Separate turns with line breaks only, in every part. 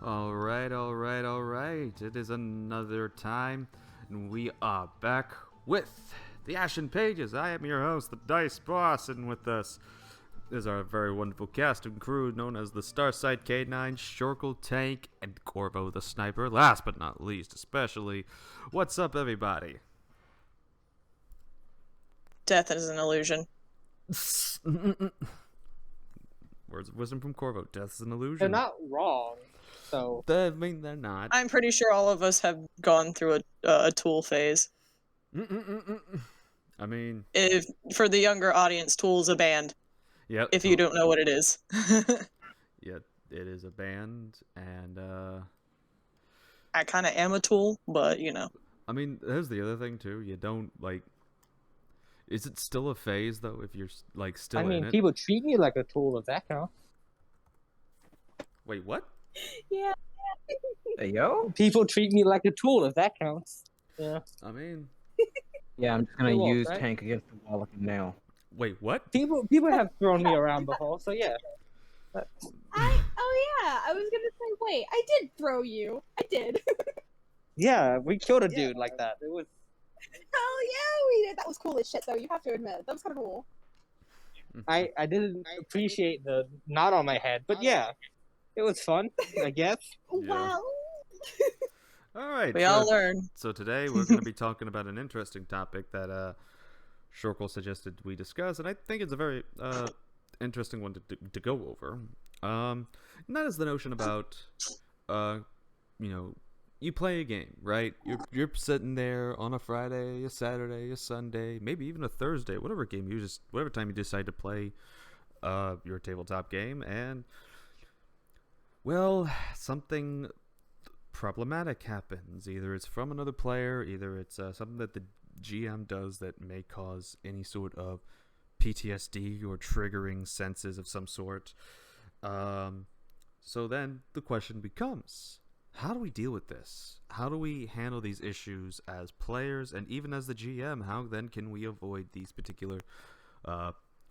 All right, all right, all right. It is another time, and we are back with the Ashen Pages. I am your host, the Dice Boss, and with us is our very wonderful cast and crew known as the Starsight K9, Shorkle Tank, and Corvo the Sniper. Last but not least, especially, what's up, everybody?
Death is an illusion.
Words of wisdom from Corvo. Death is an illusion.
They're not wrong, so...
I mean, they're not.
I'm pretty sure all of us have gone through a tool phase.
I mean...
If for the younger audience, Tool's a band.
Yep.
If you don't know what it is.
Yeah, it is a band, and,
I kind of am a Tool, but, you know.
I mean, there's the other thing, too. You don't, like... Is it still a phase, though, if you're, like, still in it?
People treat me like a tool, if that counts.
Wait, what?
Yeah.
Hey, yo.
People treat me like a tool, if that counts. Yeah.
I mean...
Yeah, I'm just gonna
It won't,
use
right?
Tank against the wall like a nail.
Wait, what?
People have thrown me around before, so yeah.
Oh yeah, I was gonna say, wait, I did throw you. I did.
Yeah, we killed a dude like that. It was...
Hell yeah, we did. That was cool as shit, though. You have to admit, that was kind of cool.
I didn't appreciate the knot on my head, but yeah. It was fun, I guess.
Yeah.
Well,
All right.
We all learn.
So today we're going to be talking about an interesting topic that Shorkle suggested we discuss, and I think it's a very interesting one to go over. And that is the notion about, you play a game, right? You're sitting there on a Friday, a Saturday, a Sunday, maybe even a Thursday, whatever time you decide to play your tabletop game, and well, something problematic happens. Either it's from another player, either it's something that the GM does that may cause any sort of PTSD or triggering senses of some sort. So then the question becomes, how do we deal with this? How do we handle these issues as players, and even as the GM? How then can we avoid these particular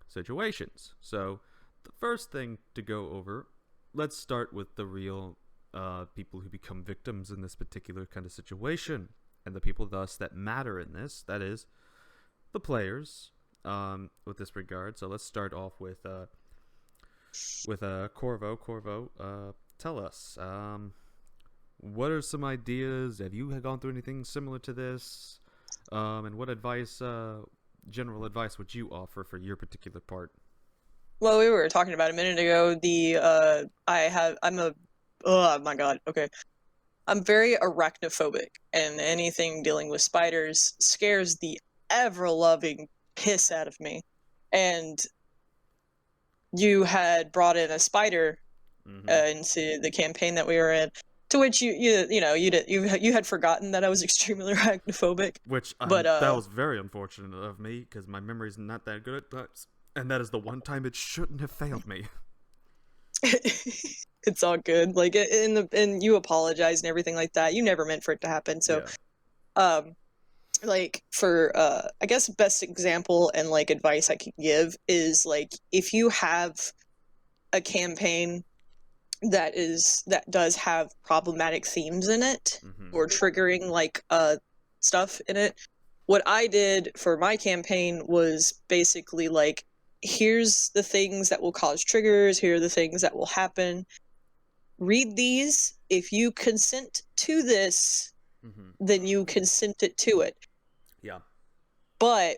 situations? So the first thing to go over, let's start with the real people who become victims in this particular kind of situation, and the people thus that matter in this, that is the players, with this regard. So let's start off with Corvo. Tell us, what are some ideas? Have you gone through anything similar to this? And what advice, general advice, would you offer for your particular part?
Well, we were talking about a minute ago. Oh my god. Okay. I'm very arachnophobic, and anything dealing with spiders scares the ever-loving piss out of me. And you had brought in a spider into the campaign that we were in, to which you had forgotten that I was extremely arachnophobic.
Which
but
that was very unfortunate of me, because my memory's not that good at times, and that is the one time it shouldn't have failed me.
It's all good. Like, and you apologize and everything like that. You never meant for it to happen. So,
yeah.
Like, for I guess best example and like advice I could give is, like, if you have a campaign that does have problematic themes in it, or triggering like stuff in it, what I did for my campaign was basically like, here's the things that will cause triggers, here are the things that will happen. Read these. If you consent to this, then you consented to it.
Yeah.
But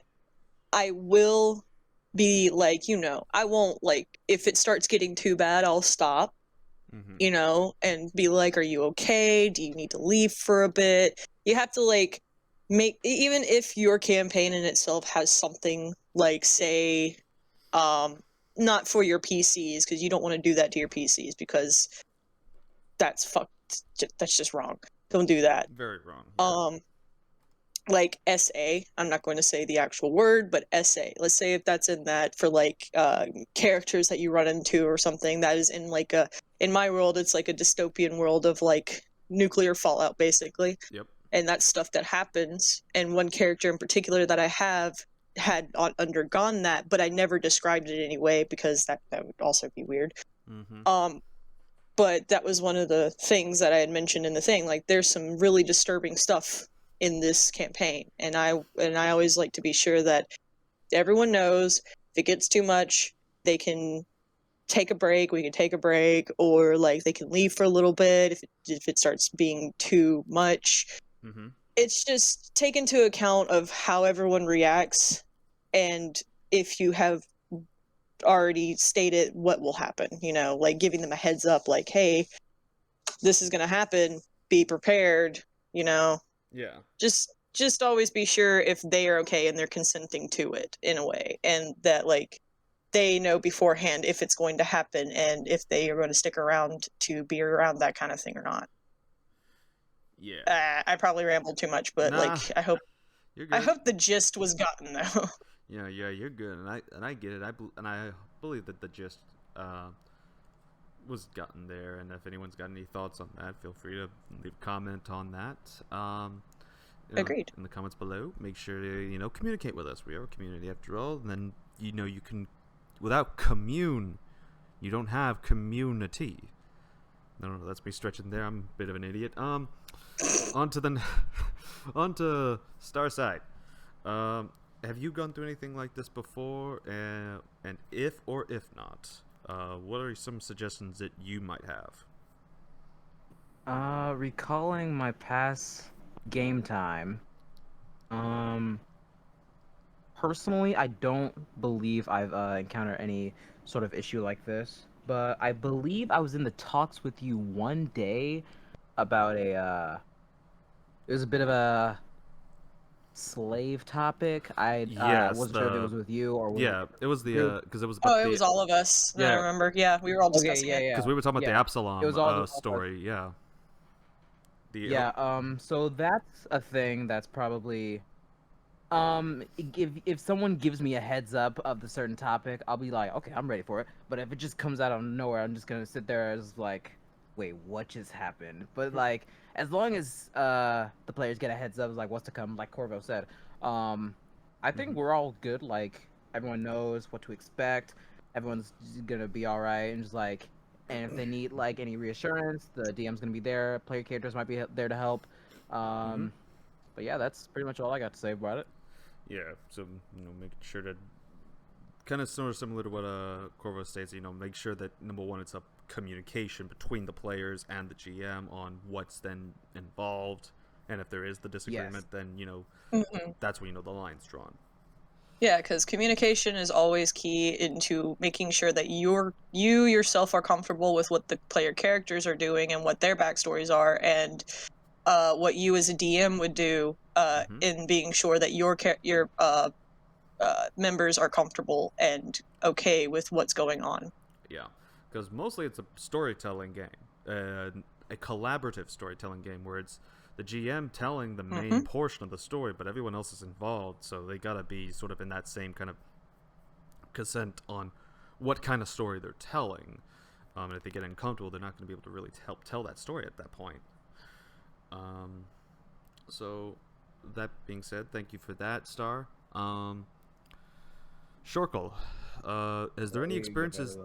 I will be like, I won't, like, if it starts getting too bad, I'll stop, and be like, are you okay? Do you need to leave for a bit? You have to, like, even if your campaign in itself has something, like, say, not for your PCs, because you don't want to do that to your PCs, because that's fucked. That's just wrong. Don't do that.
Very wrong.
Like SA, I'm not going to say the actual word, but SA. Let's say if that's in that for like characters that you run into or something that is in like in my world, it's like a dystopian world of like nuclear fallout, basically.
Yep.
And that's stuff that happens. And one character in particular that I have had undergone that, but I never described it anyway, because that would also be weird. but that was one of the things that I had mentioned in the thing. Like, there's some really disturbing stuff in this campaign, and I always like to be sure that everyone knows if it gets too much, they can take a break. We can take a break, or like they can leave for a little bit if it starts being too much.
Mm-hmm.
It's just take into account of how everyone reacts, and if you have already stated what will happen, like giving them a heads up, like, hey, this is going to happen, be prepared,
Yeah.
just always be sure if they are okay and they're consenting to it in a way, and that like they know beforehand if it's going to happen and if they are going to stick around to be around that kind of thing or not.
Yeah.
I probably rambled too much, but
Nah,
I
you're good.
hope the gist was gotten though.
Yeah, you're good, and I get it. I believe that the gist was gotten there, and if anyone's got any thoughts on that, feel free to leave a comment on that.
Agreed.
In the comments below. Make sure to communicate with us. We are a community after all, and then you can, without commune, you don't have community. No, that's me stretching there. I'm a bit of an idiot. Onto Starside. Have you gone through anything like this before? And if or if not, what are some suggestions that you might have?
Recalling my past game time. Personally, I don't believe I've encountered any sort of issue like this, but I believe I was in the talks with you one day about it was a bit of a slave topic. I
Yes,
wasn't sure if it was with you or with
yeah, it was the
group.
because it was about
Oh, it was all of us that I
yeah,
remember. Yeah, we were all
Okay,
discussing
yeah,
it.
yeah.
because we were talking about the
Yeah.
Absalom
It was all
story. Yeah. The
Yeah, so that's a thing that's probably if someone gives me a heads up of the certain topic, I'll be like, okay, I'm ready for it. But if it just comes out of nowhere, I'm just gonna sit there as like, wait, what just happened? But like, as long as the players get a heads up, like what's to come, like Corvo said, I think we're all good. Like everyone knows what to expect. Everyone's gonna be all right, and just like, and if they need like any reassurance, the DM's gonna be there. Player characters might be there to help. But yeah, that's pretty much all I got to say about it.
Yeah, so making sure to kind of similar to what Corvo states. Make sure that number one, it's a communication between the players and the GM on what's then involved, and if there is the disagreement, then
Mhm.
that's when the line's drawn.
Yeah, because communication is always key into making sure that you yourself are comfortable with what the player characters are doing and what their backstories are, and what you as a DM would do in being sure that your members are comfortable and okay with what's going on.
Yeah, because mostly it's a storytelling game, a collaborative storytelling game where it's the GM telling the main portion of the story, but everyone else is involved, so they gotta be sort of in that same kind of consent on what kind of story they're telling. And if they get uncomfortable, they're not going to be able to really help tell that story at that point. So, that being said, thank you for that, Star. Shorkle, is there any experiences?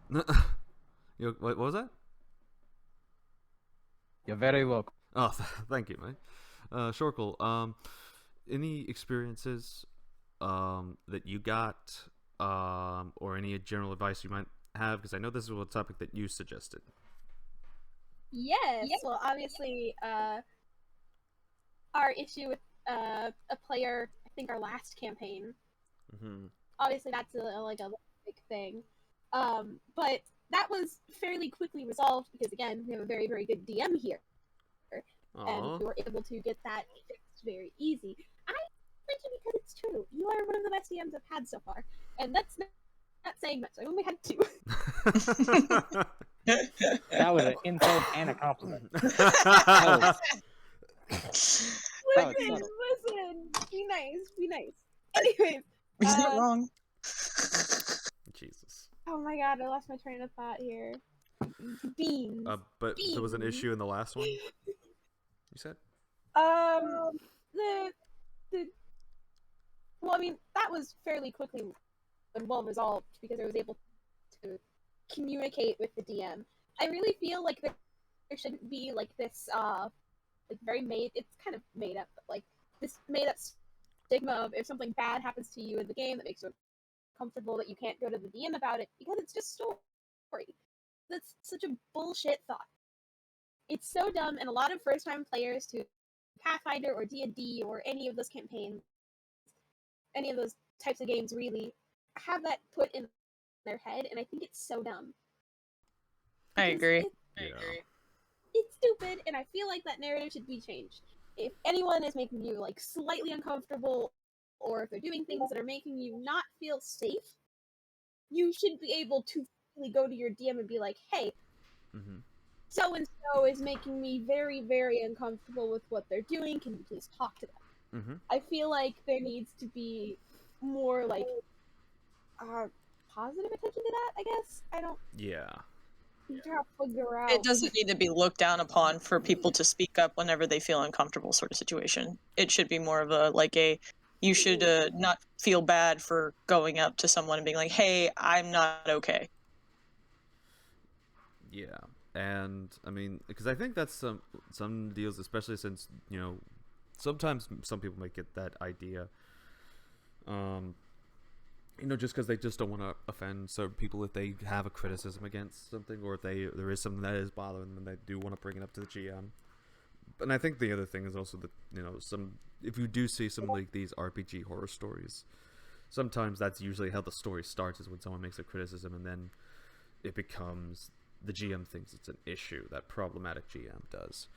What was that?
You're very welcome.
Oh, thank you, mate. Shorkle, any experiences that you got, or any general advice you might have? Because I know this is a topic that you suggested.
Yes. Well, obviously, our issue with a player, I think our last campaign, obviously that's a big thing. But that was fairly quickly resolved because, again, we have a very, very good DM here. And we were able to get that fixed very easy. I mention because it's true. You are one of the best DMs I've had so far. And that's not saying much. I only had 2.
That was an insult and a compliment.
Listen. Be nice. Anyways.
He's not wrong.
Jesus.
Oh my god, I lost my train of thought here. Beans.
But there was an issue in the last one, you said?
Well, I mean, that was fairly quickly and well resolved because I was able to communicate with the DM. I really feel like there shouldn't be like this like very it's kind of made up, but like this made up stigma of if something bad happens to you in the game that makes you uncomfortable that you can't go to the DM about it because it's just story. That's such a bullshit thought. It's so dumb, and a lot of first-time players to Pathfinder or D&D or any of those campaigns, any of those types of games really have that put in their head, and I think it's so dumb.
I agree.
It's stupid, and I feel like that narrative should be changed. If anyone is making you like slightly uncomfortable, or if they're doing things that are making you not feel safe, you should be able to really go to your DM and be like, "Hey, so and so is making me very, very uncomfortable with what they're doing. Can you please talk to them?" I feel like there needs to be more like positive attention to that. I guess I don't.
Yeah.
It doesn't need to be looked down upon for people to speak up whenever they feel uncomfortable sort of situation. It should be more of a you should not feel bad for going up to someone and being like, "Hey, I'm not okay."
Yeah, and I mean, because I think that's some deals, especially since sometimes some people might get that idea. Just because they just don't want to offend certain people if they have a criticism against something, or if there is something that is bothering them, they do want to bring it up to the GM. And I think the other thing is also that if you do see some like these RPG horror stories, sometimes that's usually how the story starts, is when someone makes a criticism, and then it becomes the GM thinks it's an issue. That problematic GM does.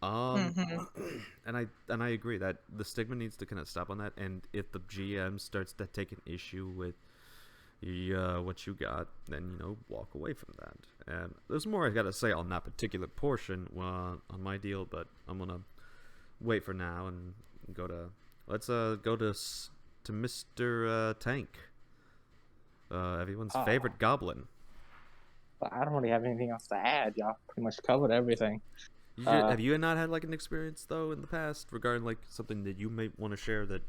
And I agree that the stigma needs to kind of stop on that, and if the GM starts to take an issue with what you got, then walk away from that. And there's more I gotta say on that particular portion on my deal, but I'm gonna wait for now and let's go to Mr. Tank, everyone's favorite goblin.
I don't really have anything else to add. Y'all pretty much covered everything.
Have you not had like an experience though in the past regarding like something that you may want to share that?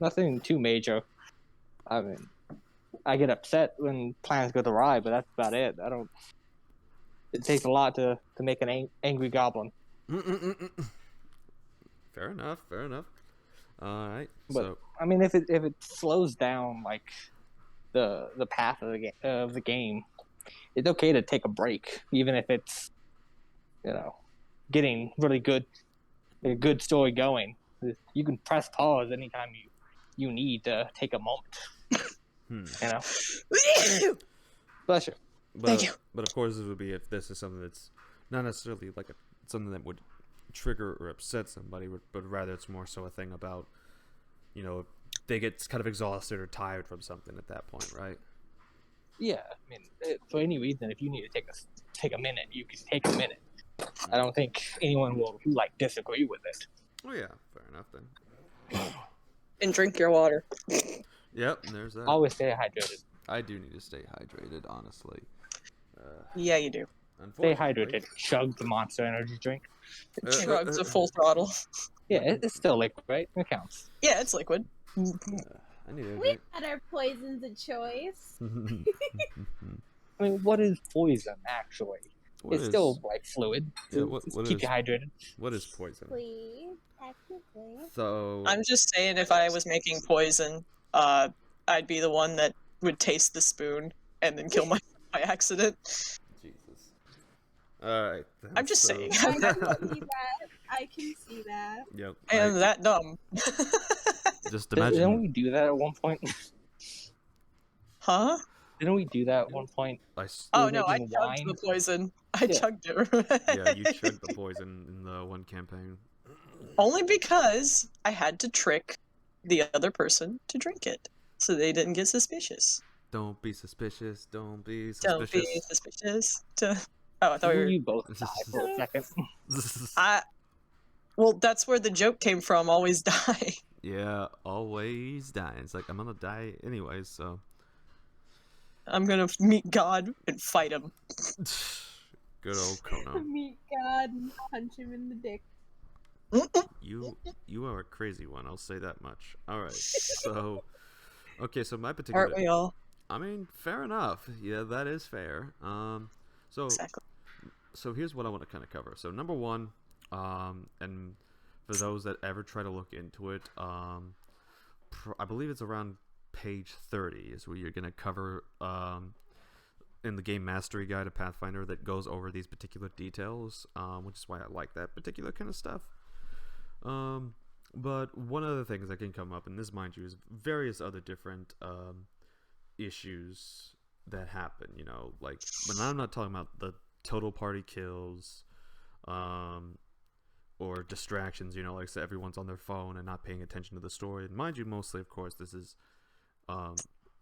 Nothing too major. I mean, I get upset when plans go awry, but that's about it. It takes a lot to make an angry goblin.
Fair enough. All right.
But I mean, if it slows down like the path of the game, it's okay to take a break, even if it's getting really a good story going. You can press pause anytime you need to take a moment. Bless you.
Thank you.
But of course, it would be if this is something that's not necessarily like something that would trigger or upset somebody, but rather it's more so a thing about they get kind of exhausted or tired from something at that point, right?
Yeah, I mean, for any reason, if you need to take a minute, you can take a minute. I don't think anyone will disagree with it.
Oh yeah, fair enough then.
And drink your water.
Yep, there's that.
Always stay hydrated.
I do need to stay hydrated, honestly.
Yeah, you do.
Stay hydrated. Chug the Monster Energy drink.
Drugs a full throttle.
Yeah, it's still liquid, right? It counts.
Yeah, it's liquid.
I need to
We've had our poisons of choice.
I mean, what is poison, actually? It's still, fluid.
Yeah,
keep you hydrated.
What is poison?
Technically.
So...
I'm just saying, if I was making poison, I'd be the one that would taste the spoon and then kill myself by accident.
Jesus. Alright.
I'm just saying.
I can see that.
Yep.
I am that dumb.
Just imagine.
Didn't we do that at one point?
Huh?
Didn't we do that at one point?
Oh no, I chugged the poison. I chugged it.
Yeah, you chugged the poison in the one campaign.
Only because I had to trick the other person to drink it, so they didn't get suspicious.
Don't be suspicious. Don't be suspicious.
Don't be suspicious. Oh, I thought
you both died for a second.
Well, that's where the joke came from. Always die.
Yeah, always die. It's like I'm gonna die anyways, so.
I'm gonna meet God and fight him.
Good old Kono.
Meet God and punch him in the dick.
You are a crazy one. I'll say that much. All right. So, okay. So my particular.
Aren't we all?
I mean, fair enough. Yeah, that is fair. So
Exactly.
so here's what I want to kind of cover. So number one, and for those that ever try to look into it, I believe it's around page 30 is where you're gonna cover in the game mastery guide of Pathfinder that goes over these particular details, which is why I like that particular kind of stuff. But one of the things that can come up, and this, mind you, is various other different issues that happen. You know, like, but I'm not talking about the total party kills, or distractions. You know, like, so everyone's on their phone and not paying attention to the story. And mind you, mostly, of course, this is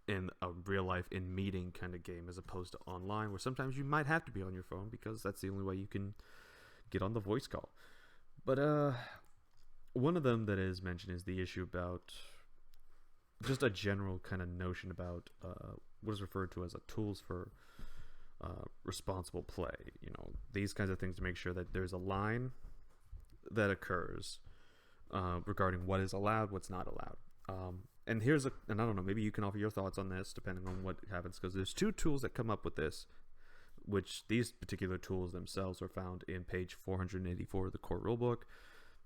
in a real life in meeting kind of game as opposed to online, where sometimes you might have to be on your phone because that's the only way you can get on the voice call. But one of them that is mentioned is the issue about just a general kind of notion about what is referred to as a tools for responsible play. You know, these kinds of things to make sure that there's a line that occurs regarding what is allowed, what's not allowed. And I don't know, maybe you can offer your thoughts on this depending on what happens, because there's two tools that come up with this, which these particular tools themselves are found in page 484 of the core rulebook.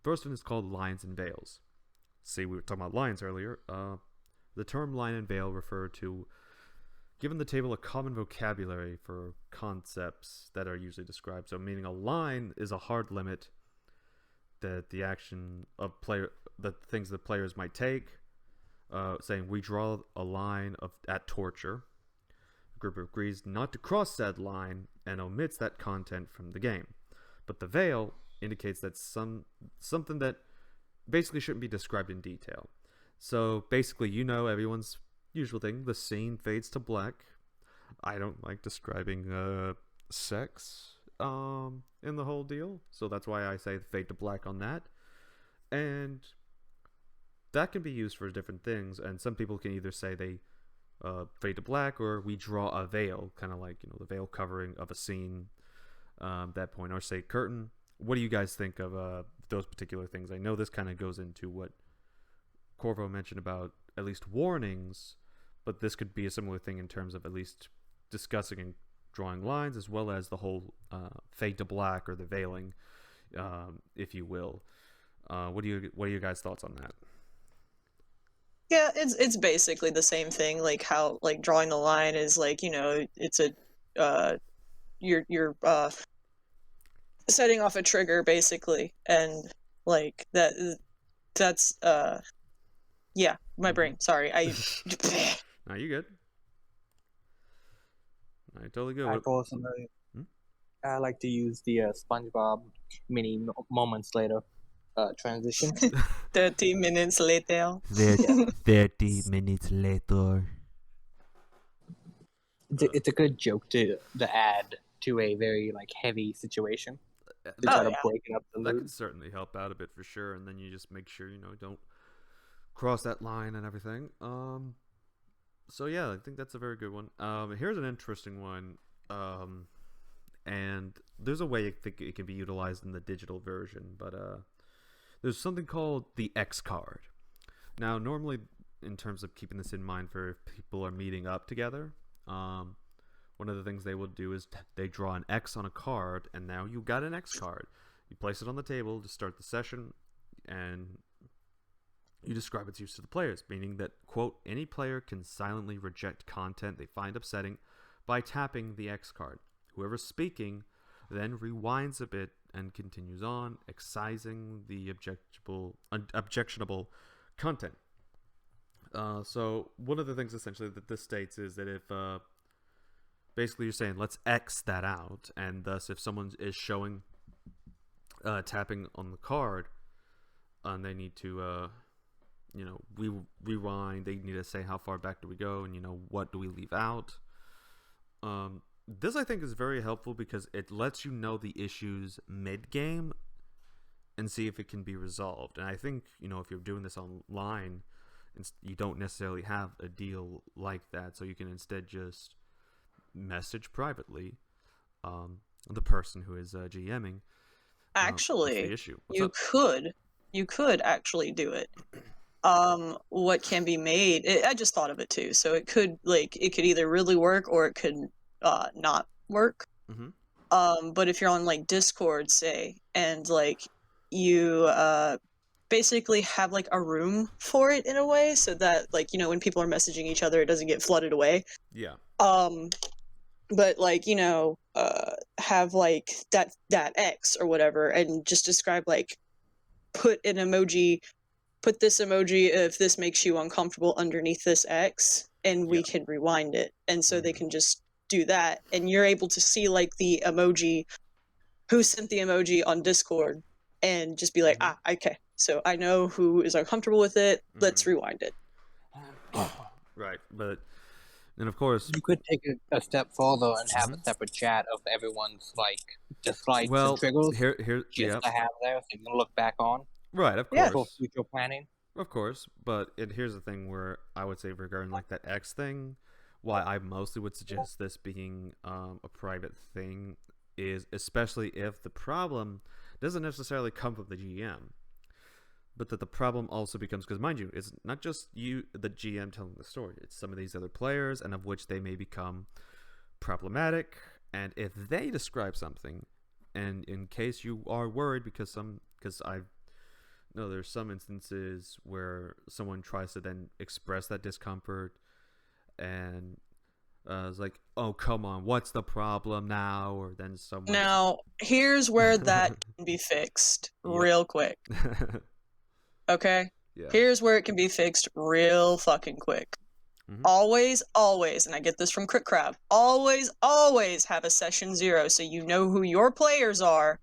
First one is called lines and veils. See, we were talking about lines earlier. The term line and veil refer to giving the table a common vocabulary for concepts that are usually described. So meaning a line is a hard limit that the action of the things that players might take, saying we draw a line at torture. The group agrees not to cross said line and omits that content from the game. But the veil indicates that something that basically shouldn't be described in detail. So basically, you know, everyone's usual thing, the scene fades to black. I don't like describing sex in the whole deal, so that's why I say fade to black on that. And that can be used for different things, and some people can either say they fade to black, or we draw a veil, kind of like, you know, the veil covering of a scene that point, or say curtain. What do you guys think of those particular things? I know this kind of goes into what Corvo mentioned about at least warnings, but this could be a similar thing in terms of at least discussing and drawing lines, as well as the whole fade to black, or the veiling, if you will. What are your guys' thoughts on that?
Yeah, it's basically the same thing. Like how, like, drawing the line is like, you know, it's a you're setting off a trigger basically, and like that's yeah, my brain. Sorry,
No, you good. I totally good.
I personally, I like to use the SpongeBob mini moments later transition.
30 minutes later.
30 minutes later.
It's a good joke to add to a very like heavy situation to try to break it up the
That
mood.
could certainly help out a bit for sure, and then you just make sure, you know, don't cross that line and everything. So yeah, I think that's a very good one. Here's an interesting one, and there's a way I think it can be utilized in the digital version, but there's something called the X card. Now, normally, in terms of keeping this in mind for if people are meeting up together, one of the things they will do is they draw an X on a card, and now you got an X card. You place it on the table to start the session, and you describe its use to the players, meaning that, quote, any player can silently reject content they find upsetting by tapping the X card. Whoever's speaking then rewinds a bit and continues on, excising the objectionable content. So one of the things essentially that this states is that if basically you're saying let's X that out, and thus if someone is showing tapping on the card and they need to rewind, they need to say how far back do we go, and what do we leave out. This I think is very helpful because it lets you know the issues mid-game and see if it can be resolved. And I think, if you're doing this online, you don't necessarily have a deal like that, so you can instead just message privately the person who is GMing.
Actually,
the issue.
you could actually do it. what can be made. I just thought of it too. So it could either really work or it could not work. But if you're on like Discord, say, and like you basically have like a room for it in a way, so that like when people are messaging each other, it doesn't get flooded away.
Yeah.
But like have like that X or whatever, and just describe like put this emoji if this makes you uncomfortable underneath this X, and we can rewind it. And so they can just do that, and you're able to see like the emoji, who sent the emoji on Discord, and just be like, okay, so I know who is uncomfortable with it. Let's rewind it.
Right, but and of course
you could take a step further and have a separate chat of everyone's like dislikes and triggers.
Here,
just to have there, so you can look back on.
Right, of course.
For future planning.
Of course, but here's the thing where I would say regarding like that X thing, why I mostly would suggest this being a private thing is especially if the problem doesn't necessarily come from the GM, but that the problem also becomes, because mind you, it's not just you, the GM, telling the story. It's some of these other players, and of which they may become problematic. And if they describe something, and in case you are worried, because I know there's some instances where someone tries to then express that discomfort, and it's like, oh, come on, what's the problem now? Or then someone...
Now, here's where that can be fixed real quick. Okay?
Yeah.
Here's where it can be fixed real fucking quick. Always, and I get this from Crit Crab, always have a session 0 so you know who your players are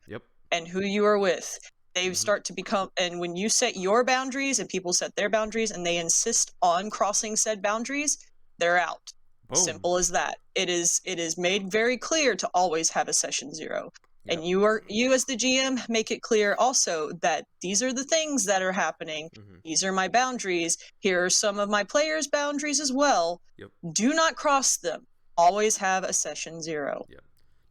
and who you are with. They start to become, and when you set your boundaries and people set their boundaries and they insist on crossing said boundaries, they're out. Boom. Simple as that. It is made very clear to always have a session 0. Yep. And you as the GM make it clear also that these are the things that are happening. These are my boundaries. Here are some of my players' boundaries as well.
Yep.
Do not cross them. Always have a session 0.
Yep.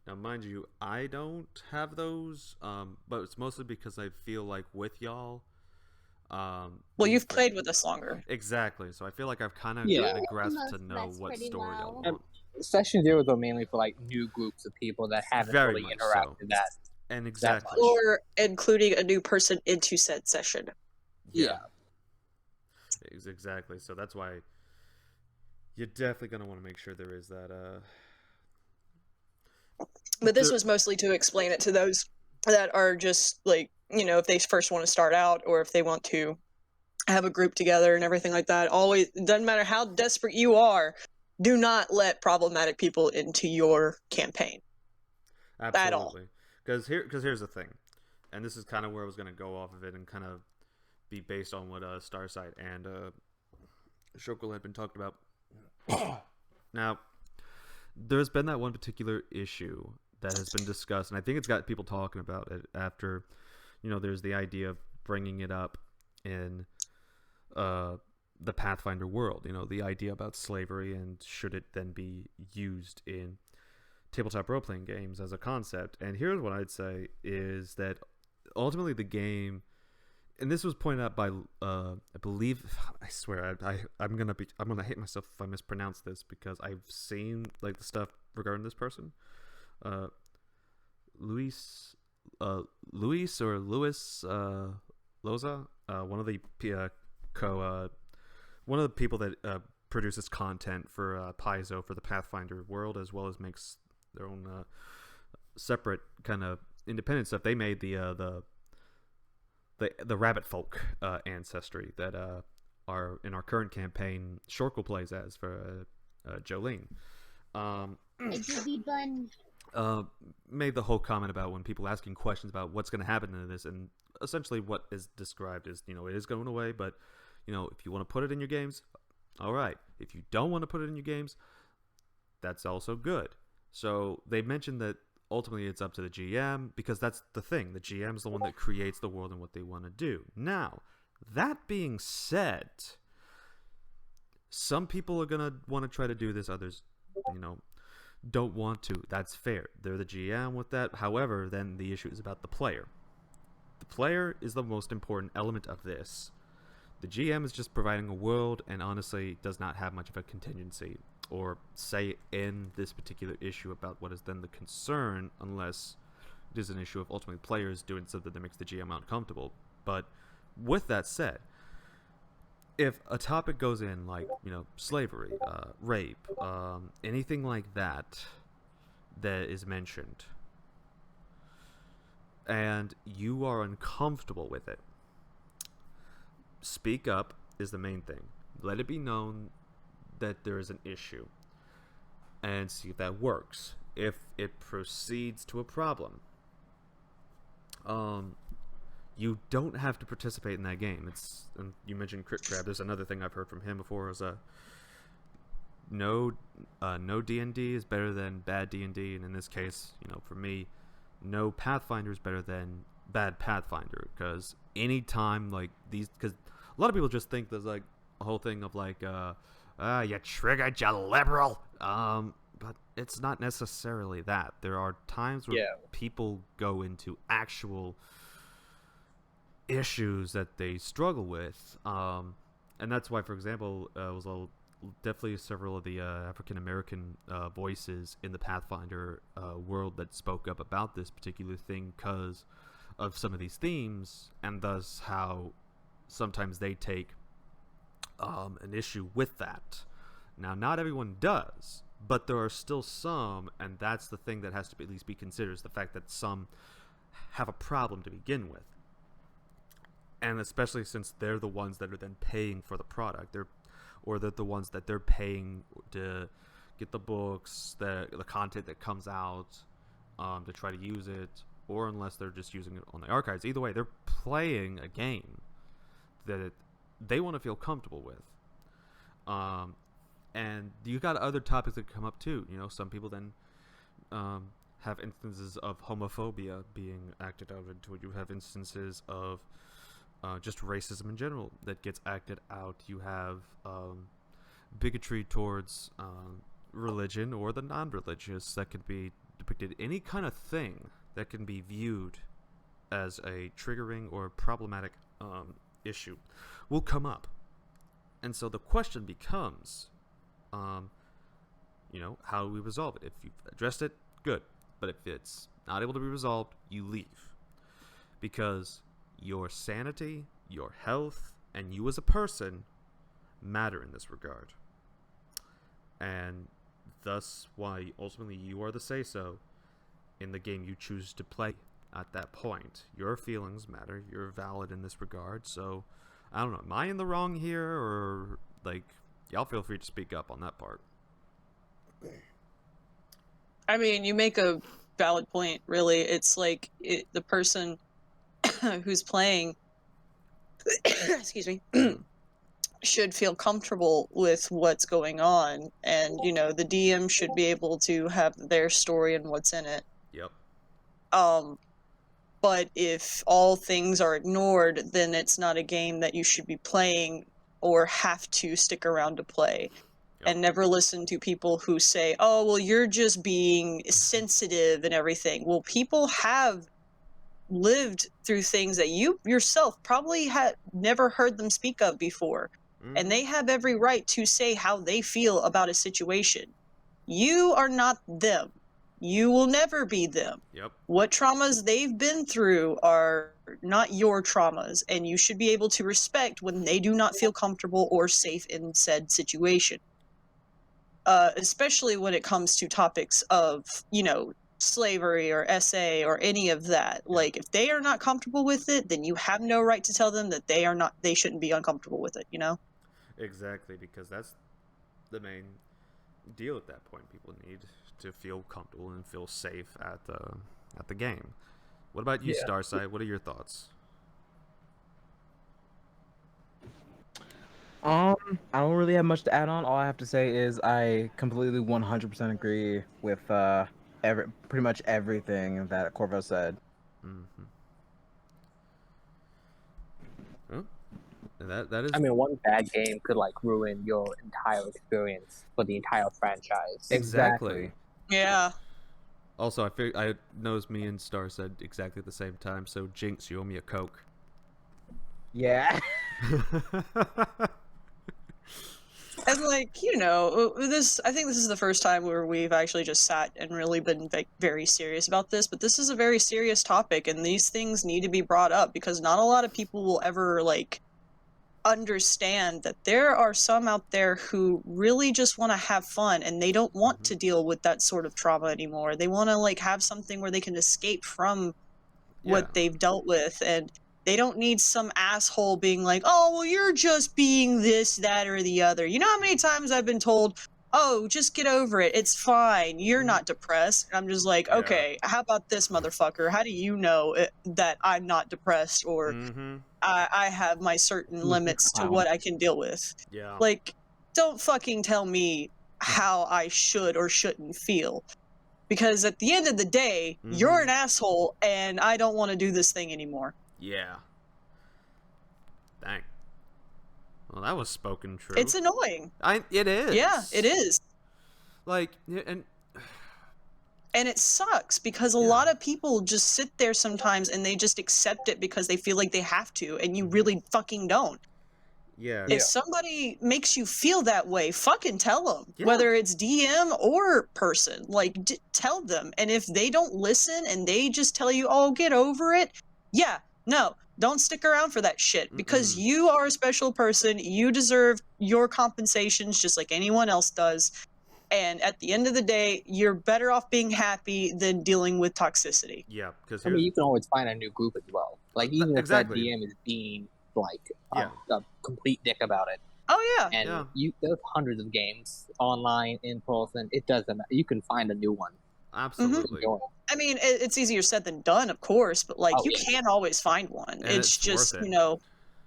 Now, mind you, I don't have those, but it's mostly because I feel like with y'all...
well, you've played with us longer.
Exactly, so I feel like I've kind of gotten a grasp to know what story y'all want.
Session 0 are mainly for like new groups of people that haven't really interacted that.
And exactly.
Or including a new person into said session.
Yeah.
Exactly, so that's why you're definitely going to want to make sure there is that...
But this was mostly to explain it to those that are just like, if they first want to start out, or if they want to have a group together and everything like that. Always, it doesn't matter how desperate you are, do not let problematic people into your campaign.
Absolutely.
At all.
Because here's the thing, and this is kind of where I was going to go off of it and kind of be based on what Starsight and Shokul had been talking about. Now, there's been that one particular issue that has been discussed, and I think it's got people talking about it after, there's the idea of bringing it up in the Pathfinder world, the idea about slavery and should it then be used in tabletop role-playing games as a concept. And here's what I'd say is that ultimately the game, and this was pointed out by I believe, I swear I'm gonna hate myself if I mispronounce this, because I've seen like the stuff regarding this person, Luis Loza, one of the one of the people that produces content for Paizo for the Pathfinder world, as well as makes their own separate kind of independent stuff. They made the rabbit folk ancestry that are in our current campaign Shorkle plays as for Jolene. Made the whole comment about when people asking questions about what's going to happen to this, and essentially what is described is, it is going away, but if you want to put it in your games, all right. If you don't want to put it in your games, that's also good. So they mentioned that ultimately it's up to the GM, because that's the thing. The GM is the one that creates the world and what they want to do. Now, that being said, some people are going to want to try to do this. Others, don't want to. That's fair. They're the GM with that. However, then the issue is about the player. The player is the most important element of this. The GM is just providing a world and honestly does not have much of a contingency or say in this particular issue about what is then the concern, unless it is an issue of ultimately players doing something that makes the GM uncomfortable. But with that said, if a topic goes in like, slavery, rape, anything like that is mentioned, and you are uncomfortable with it, speak up is the main thing. Let it be known that there is an issue and see if that works. If it proceeds to a problem, you don't have to participate in that game. You mentioned Crit Crab. There's another thing I've heard from him before is no D&D is better than bad D&D, and in this case, for me, no Pathfinder is better than bad Pathfinder, because anytime because a lot of people just think there's like a whole thing of like you triggered, you liberal, but it's not necessarily that. There are times where people go into actual issues that they struggle with, and that's why, for example, definitely several of the African American voices in the Pathfinder world that spoke up about this particular thing because of some of these themes, and thus how sometimes they take an issue with that. Now, not everyone does, but there are still some, and that's the thing that has to at least be considered, is the fact that some have a problem to begin with. And especially since they're the ones that are then paying for the product, they're the ones that they're paying to get the books, the content that comes out, to try to use it, or unless they're just using it on the archives. Either way, they're playing a game that they want to feel comfortable with. And you got other topics that come up too. Some people then have instances of homophobia being acted out into it. You have instances of just racism in general that gets acted out. You have bigotry towards religion or the non-religious that could be depicted. Any kind of thing that can be viewed as a triggering or problematic issue will come up. And so the question becomes, how do we resolve it? If you've addressed it, good. But if it's not able to be resolved, you leave. Because your sanity, your health, and you as a person matter in this regard. And thus why ultimately you are the say-so in the game you choose to play at that point. Your feelings matter. You're valid in this regard. So, I don't know. Am I in the wrong here? Or, y'all feel free to speak up on that part.
I mean, you make a valid point, really. It's like the person who's playing excuse me should feel comfortable with what's going on, and the DM should be able to have their story and what's in it.
Yep.
But if all things are ignored, then it's not a game that you should be playing or have to stick around to play.
Yep.
And never listen to people who say, oh, well, you're just being sensitive and everything. Well, people have lived through things that you yourself probably had never heard them speak of before. Mm-hmm. And they have every right to say how they feel about a situation. You are not them. You will never be them.
Yep. What
traumas they've been through are not your traumas, and you should be able to respect when they do not feel comfortable or safe in said situation. Especially when it comes to topics of, slavery or SA or any of that. Like, if they are not comfortable with it, then you have no right to tell them that they shouldn't be uncomfortable with it,
Exactly, because that's the main deal at that point. People need to feel comfortable and feel safe at the game. What about you, Starside? What are your thoughts?
I don't really have much to add on. All I have to say is I completely 100% agree with pretty much everything that Corvo said.
Mm-hmm. Well, that is.
I mean, one bad game could ruin your entire experience for the entire franchise.
Exactly.
Yeah.
Also, I noticed me and Star said exactly at the same time. So Jinx, you owe me a Coke.
Yeah.
And like, I think this is the first time where we've actually just sat and really been very serious about this, but this is a very serious topic, and these things need to be brought up because not a lot of people will ever like understand that there are some out there who really just want to have fun and they don't want to deal with that sort of trauma anymore. They want to like have something where they can escape from what they've dealt with, and they don't need some asshole being like, oh, well, you're just being this, that, or the other. You know how many times I've been told, oh, just get over it, it's fine, you're not depressed. And I'm just like, okay, how about this, motherfucker? How do you know that I'm not depressed, or I have my certain limits to what I can deal with?
Yeah.
Like, don't fucking tell me how I should or shouldn't feel. Because at the end of the day, you're an asshole, and I don't want to do this thing anymore.
Yeah. Dang. Well, that was spoken true.
It's annoying.
It is.
Yeah, it is.
Like, and
it sucks because a lot of people just sit there sometimes and they just accept it because they feel like they have to, and you really fucking don't.
Yeah.
If somebody makes you feel that way, fucking tell them. Yeah. Whether it's DM or person, like tell them. And if they don't listen and they just tell you, "Oh, get over it," yeah, no, don't stick around for that shit because you are a special person. You deserve your compensations just like anyone else does. And at the end of the day, you're better off being happy than dealing with toxicity.
Yeah, because
I mean, you can always find a new group as well. Like even if that DM is being like a complete dick about it.
Oh yeah.
And there's hundreds of games online, in person. It doesn't matter. You can find a new one.
Absolutely.
I mean, it's easier said than done, of course, but like you can always find one. And it's just know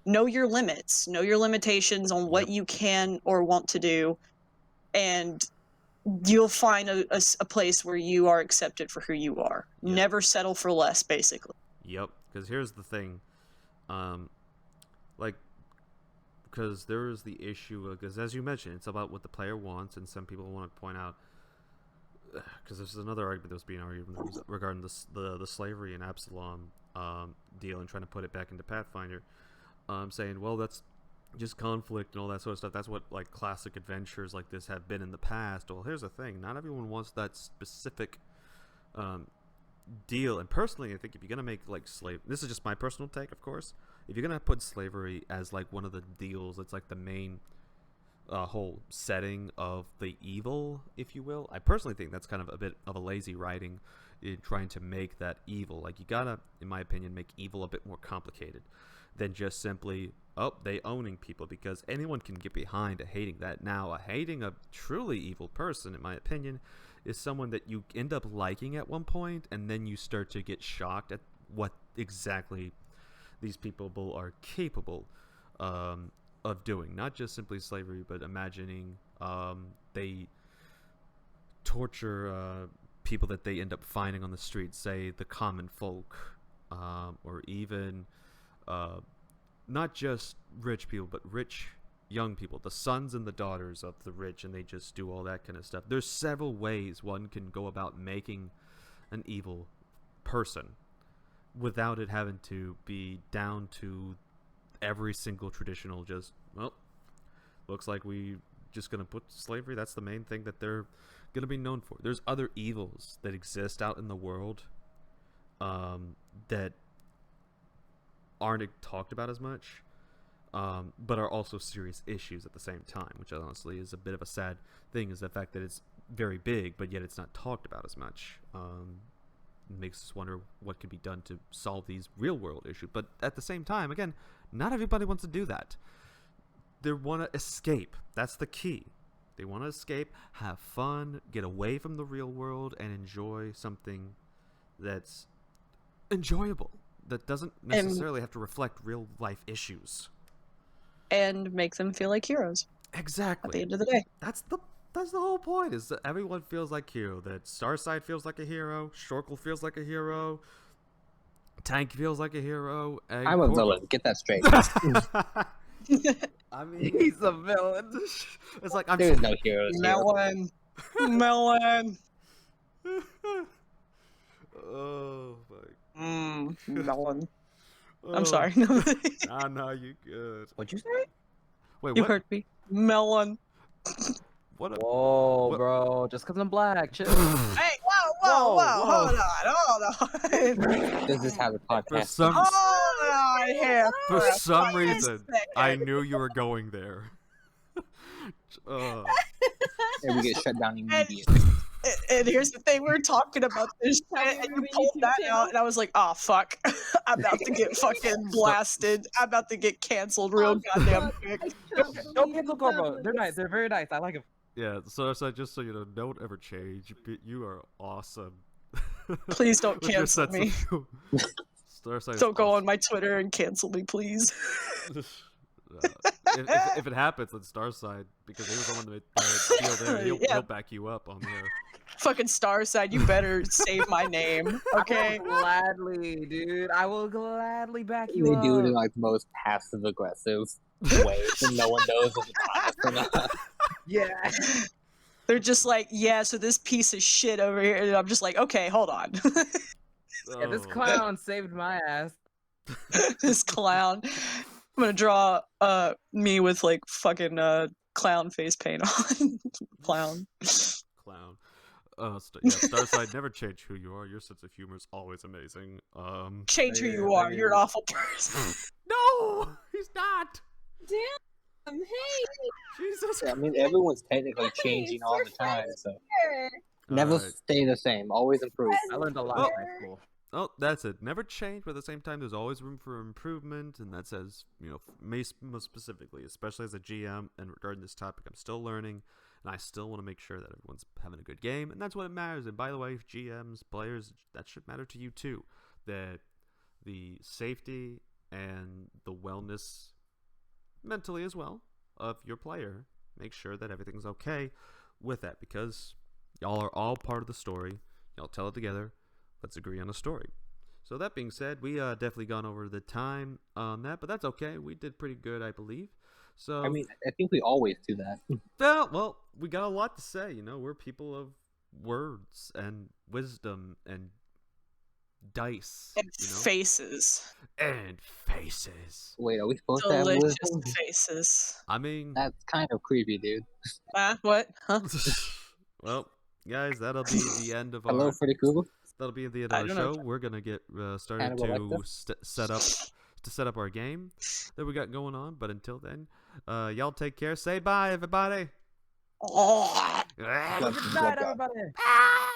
your limits, know your limitations on what you can or want to do, and you'll find a place where you are accepted for who you are. Never settle for less, basically.
Yep. Because here's the thing. Like, because there is the issue, because as you mentioned, it's about what the player wants, and some people want to point out, because this is another argument that was being argued regarding the slavery and Absalom deal, and trying to put it back into Pathfinder, saying, well, that's just conflict and all that sort of stuff. That's what like classic adventures like this have been in the past. Well, here's the thing: not everyone wants that specific deal. And personally, I think if you're gonna make like this is just my personal take, of course. If you're gonna put slavery as like one of the deals, it's like the main whole setting of the evil, if you will. I personally think that's kind of a bit of a lazy writing in trying to make that evil. Like you gotta, in my opinion, make evil a bit more complicated than just simply they owning people, because anyone can get behind hating that. Now, hating a truly evil person, in my opinion, is someone that you end up liking at one point, and then you start to get shocked at what exactly these people are capable of doing. Not just simply slavery, but imagining they torture people that they end up finding on the streets, say the common folk, or even not just rich people, but rich young people, the sons and the daughters of the rich, and they just do all that kind of stuff. There's several ways one can go about making an evil person without it having to be down to every single traditional just, well, looks like we just gonna put slavery, that's the main thing that they're gonna be known for. There's other evils that exist out in the world that aren't talked about as much, but are also serious issues at the same time, which honestly is a bit of a sad thing, is the fact that it's very big, but yet it's not talked about as much. It makes us wonder what could be done to solve these real world issues. But at the same time, again, not everybody wants to do that. They want to escape. That's the key. They want to escape, have fun, get away from the real world, and enjoy something that's enjoyable, that doesn't necessarily have to reflect real life issues.
And make them feel like heroes.
Exactly.
At the end of the day.
That's the whole point, is that everyone feels like hero. That Starside feels like a hero, Shorkle feels like a hero, Tank feels like a hero.
I'm a villain. Get that straight.
I mean,
he's a villain.
It's like
there's no heroes.
Melon. Melon.
Oh my.
Melon. I'm sorry.
No, you good.
What'd you say?
Wait,
You
what?
heard me. Melon.
What?
Whoa,
what-
bro! Just 'cause I'm black, chill.
Hey, whoa,
Whoa.
hold on.
This is how the
For
podcast.
some
Hold on here.
for
a
some
fucking
reason,
second.
I knew you were going there.
And we get shut down immediately.
And here's the thing, we were talking about this
Tell me
shit, and you
remember
pulled
YouTube
that
channel.
out, and I was like, oh, fuck. I'm about to get fucking blasted. I'm about to get canceled real goddamn quick.
Don't cancel Corbo. They're nice. They're very nice. I like them.
Yeah, so just so you know, don't ever change. You are awesome.
Please don't
With your
cancel
sense
me.
of humor. Starside is
Don't go on
awesome.
my Twitter and cancel me, please.
If it happens on Starside, because he was the one that made the deal there,
Yeah.
he'll back you up on there.
Fucking Starside, you better save my name, okay?
I will gladly, dude. I will gladly back you
They
up.
do it in like the most passive aggressive way, so no one knows if it's honest or not.
Yeah.
They're just like, yeah, so this piece of shit over here, and I'm just like, okay, hold on.
Yeah, this
Oh.
clown saved my ass.
This clown. I'm gonna draw me with like fucking clown face paint on. Clown.
Clown. Yeah, Starside, never change who you are. Your sense of humor is always amazing.
Change who you are. You're an awful person.
No, he's not.
Damn. Hey.
Jesus.
I mean, everyone's technically changing all the time, so
Here.
never
Alright.
stay the same. Always improve.
I learned a lot
Oh.
in high school.
Oh, that's it. Never change, but at the same time, there's always room for improvement, and that says, most specifically, especially as a GM, and regarding this topic, I'm still learning, and I still want to make sure that everyone's having a good game, and that's what it matters. And by the way, GMs, players, that should matter to you too. That the safety and the wellness, mentally as well, of your player, make sure that everything's okay with that, because y'all are all part of the story. Y'all tell it together. Let's agree on a story. So that being said, we definitely gone over the time on that, but that's okay. We did pretty good, I believe. So
I mean, I think we always do that.
well, we got a lot to say. We're people of words and wisdom and dice,
And faces.
and faces.
Wait, are we supposed to have
Delicious
wisdom?
faces.
I mean,
That's kind of creepy, dude.
What? Huh?
well, guys, that'll be the end of
Hello,
our.
Freddy Krueger.
That'll be the end
I
of our
don't know.
show. We're gonna get started
Hannibal
to
Lecter.
set up our game that we got going on. But until then, y'all take care. Say bye, everybody.
Oh.
Good night, everybody.
Ah!